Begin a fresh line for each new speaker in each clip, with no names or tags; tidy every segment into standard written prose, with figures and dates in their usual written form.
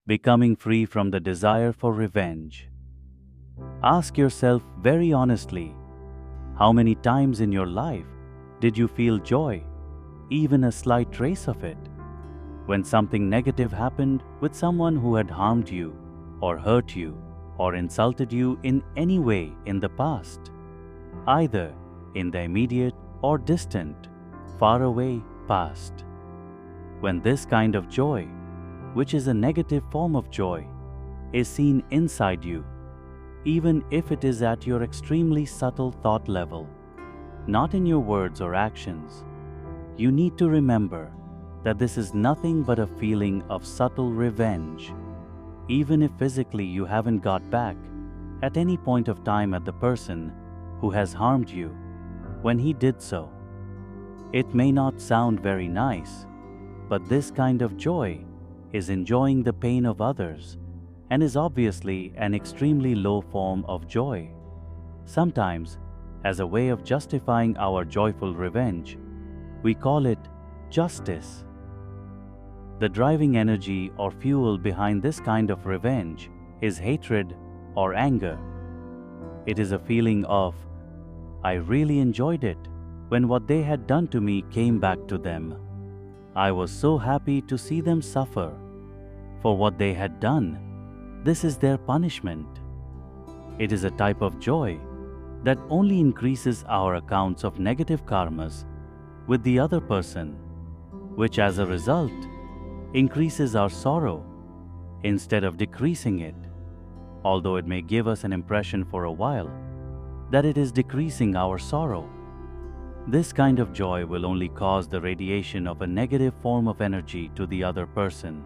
Becoming free from the desire for revenge. Ask yourself very honestly, how many times in your life did you feel joy, even a slight trace of it, when something negative happened with someone who had harmed you, or hurt you, or insulted you in any way in the past, either in the immediate or distant, faraway past? When this kind of joy, which is a negative form of joy, is seen inside you, even if it is at your extremely subtle thought level, not in your words or actions, you need to remember that this is nothing but a feeling of subtle revenge, even if physically you haven't got back at any point of time at the person who has harmed you when he did so. It may not sound very nice, but this kind of joy is enjoying the pain of others and is obviously an extremely low form of joy. Sometimes, as a way of justifying our joyful revenge, we call it justice. The driving energy or fuel behind this kind of revenge is hatred or anger. It is a feeling of, I really enjoyed it when what they had done to me came back to them. I was so happy to see them suffer for what they had done. This is their punishment. It is a type of joy that only increases our accounts of negative karmas with the other person, which as a result increases our sorrow instead of decreasing it, although it may give us an impression for a while that it is decreasing our sorrow. This kind of joy will only cause the radiation of a negative form of energy to the other person,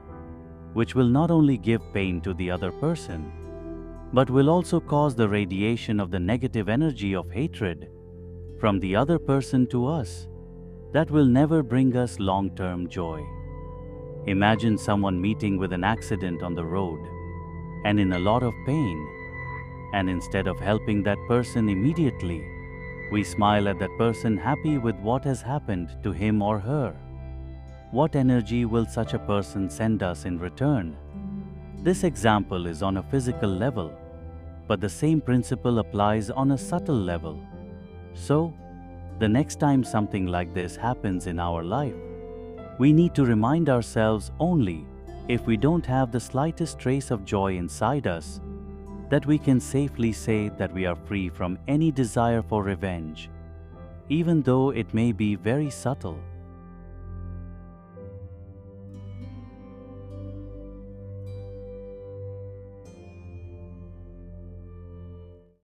which will not only give pain to the other person, but will also cause the radiation of the negative energy of hatred from the other person to us that will never bring us long-term joy. Imagine someone meeting with an accident on the road and in a lot of pain, and instead of helping that person immediately, we smile at that person happy with what has happened to him or her. What energy will such a person send us in return? This example is on a physical level, but the same principle applies on a subtle level. So, the next time something like this happens in our life, we need to remind ourselves only if we don't have the slightest trace of joy inside us, that we can safely say that we are free from any desire for revenge, even though it may be very subtle.